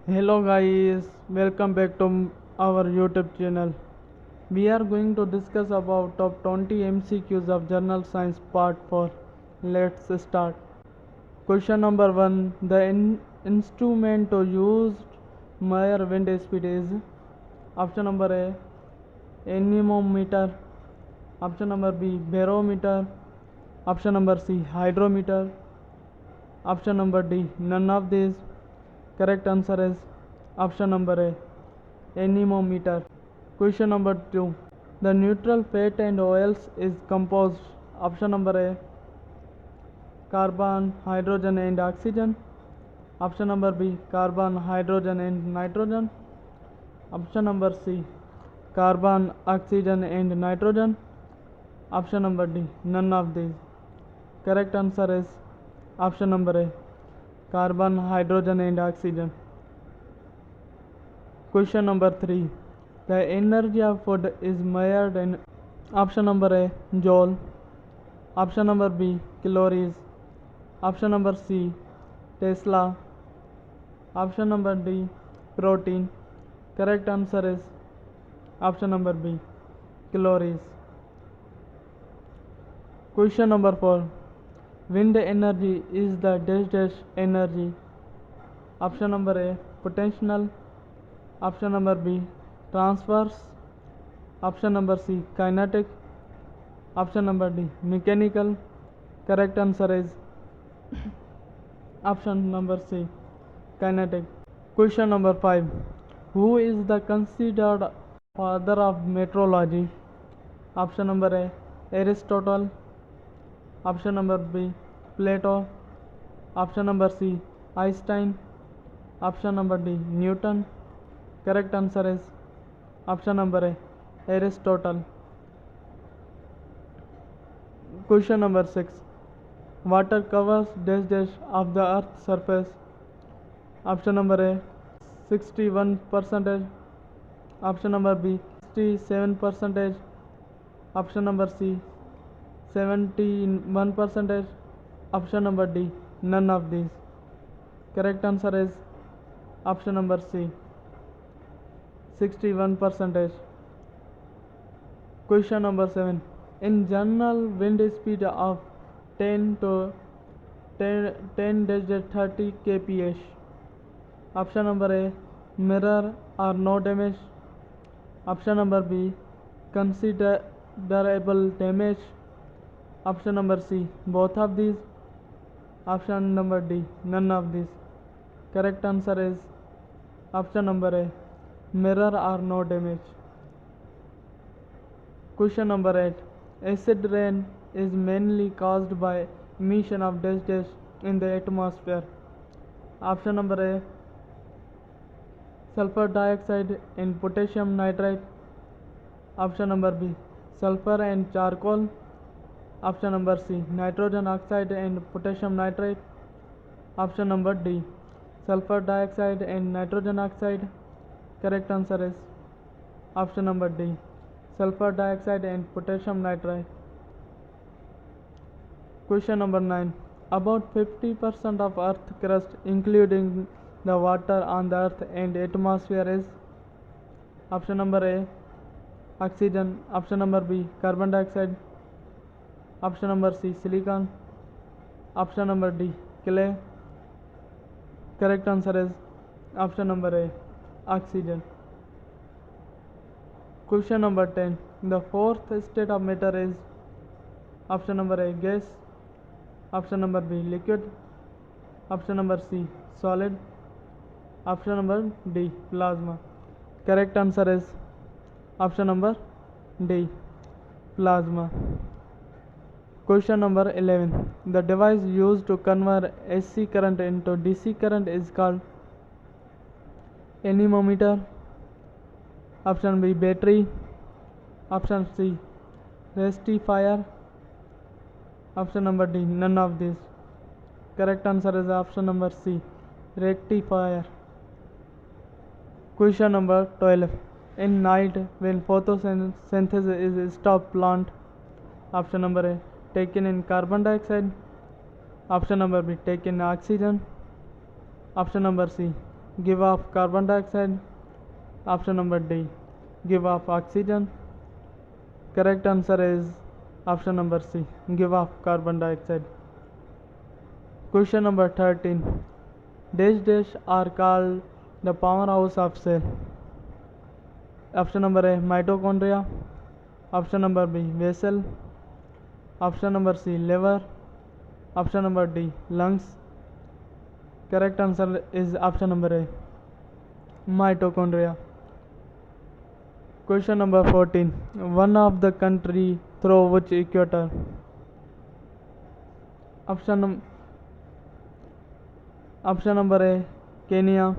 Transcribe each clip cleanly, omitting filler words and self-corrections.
Hello guys, welcome back to our YouTube channel. We are going to discuss about top 20 MCQs of General Science Part 4. Let's start. Question number 1. The instrument to use measure wind speed is option number A anemometer, option number B barometer, option number C hydrometer, option number D none of these. Correct answer is option number A anemometer. Question number 2. The neutral fat and oils is composed option number A carbon, hydrogen and oxygen, option number B carbon, hydrogen and nitrogen, option number C carbon, oxygen and nitrogen, option number D none of these. Correct answer is option number A carbon, hydrogen and oxygen. Question number 3. The energy of food is measured in option number A joule, option number B calories, option number C Tesla, option number D protein. Correct answer is option number B calories. Question number 4. Wind energy is the dash dash energy. Option number A potential, option number B transverse, option number C kinetic, option number D mechanical. Correct answer is option number C kinetic. Question number 5. Who is the considered father of meteorology? Option number A Aristotle, option number B Plato, option number C Einstein, option number D Newton. Correct answer is option number A Aristotle. Question number 6. Water covers dash dash of the earth's surface. Option number A 61%, option number B 67%, option number C 71%, option number D none of these. Correct answer is option number C 61%. Question number 7. In general wind speed of 10 to 10-30 kph. Option number A mirror or no damage, option number B considerable damage, option number C both of these, option number D none of these. Correct answer is option number A mirror or no damage. Question number 8. Acid rain is mainly caused by emission of dash dash in the atmosphere. Option number A sulfur dioxide and potassium nitrate, option number B sulfur and charcoal, option number C nitrogen oxide and potassium nitrate, option number D sulfur dioxide and nitrogen oxide. Correct answer is option number D sulfur dioxide and potassium nitrate. Question number 9. About 50% of earth crust including the water on the earth and atmosphere is option number A oxygen, option number B carbon dioxide, option number C silicon, option number D clay. Correct answer is option number A oxygen. Question number 10. The fourth state of matter is option number A gas, option number B liquid, option number C solid, option number D plasma. Correct answer is option number D plasma. Question number 11. The device used to convert AC current into DC current is called anemometer, option B battery, option C rectifier, option number D none of these. Correct answer is option number C rectifier. Question number 12. In night when photosynthesis is stopped, plant option number A taken in carbon dioxide, option number B taken in oxygen, option number C give off carbon dioxide. Option number D, give off oxygen. Correct answer is option number C, give off carbon dioxide. Question number 13. Dash dash are called the powerhouse of cell. Option number A, mitochondria. Option number B, vessel. Option number C, liver. Option number D, lungs. Correct answer is option number A, mitochondria. Question number 14. One of the country through which equator? Option number A, Kenya.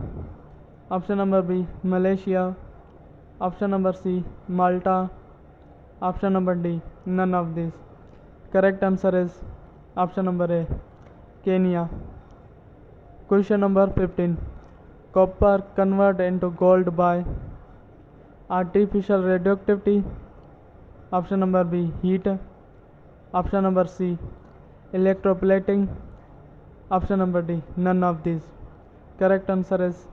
Option number B, Malaysia. Option number C, Malta. Option number D, none of these. Correct answer is option number A, Kenya. Question number 15. Copper convert into gold by artificial radioactivity. Option number B, heat. Option number C, electroplating. Option number D, none of these. Correct answer is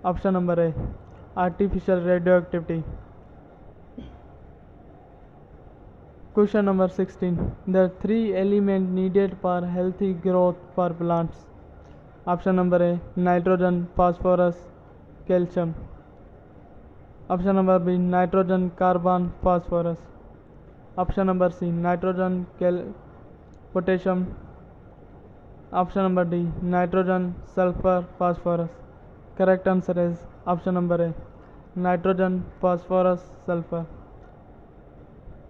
option number A, artificial radioactivity. Question number 16. There are 3 elements needed for healthy growth for plants. Option number A, nitrogen, phosphorus, calcium. Option number B, nitrogen, carbon, phosphorus. Option number C, nitrogen, potassium. Option number D, nitrogen, sulfur, phosphorus. Correct answer is option number A, nitrogen, phosphorus, sulfur.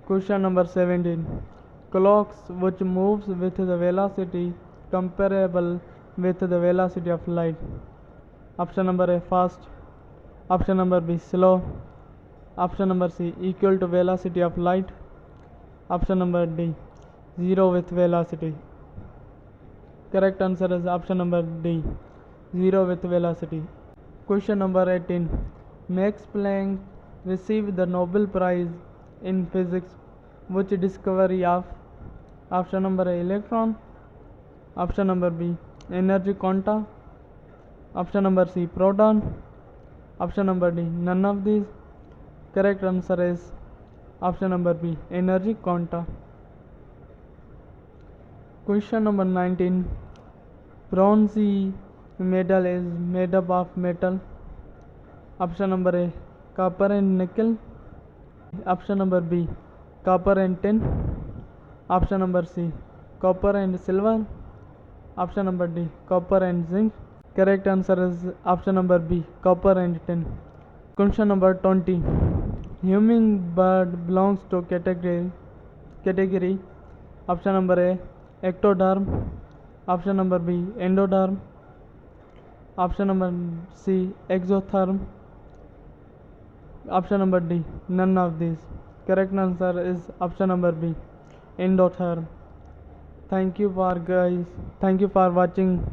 Question number 17. Clocks which moves with the velocity comparable with the velocity of light. Option number A, fast. Option number B, slow. Option number C, equal to velocity of light. Option number D, 0 with velocity. Correct answer is option number D, 0 with velocity. Question number 18. Max Planck received the Nobel Prize in physics which discovery of? Option number A, electron. Option number B, energy quanta. Option number C, proton. Option number D, none of these. Correct answer is option number B, energy quanta. Question number 19. Bronze medal is made up of metal. Option number A, copper and nickel. Option number B, copper and tin. Option number C, copper and silver. Option number D, copper and zinc. Correct answer is option number B, copper and tin. Question number 20. Hummingbird belongs to category. Option number A, ectoderm. Option number B, endoderm. Option number C, exotherm. Option number D, none of these. Correct answer is option number B, endotherm. Thank you for watching.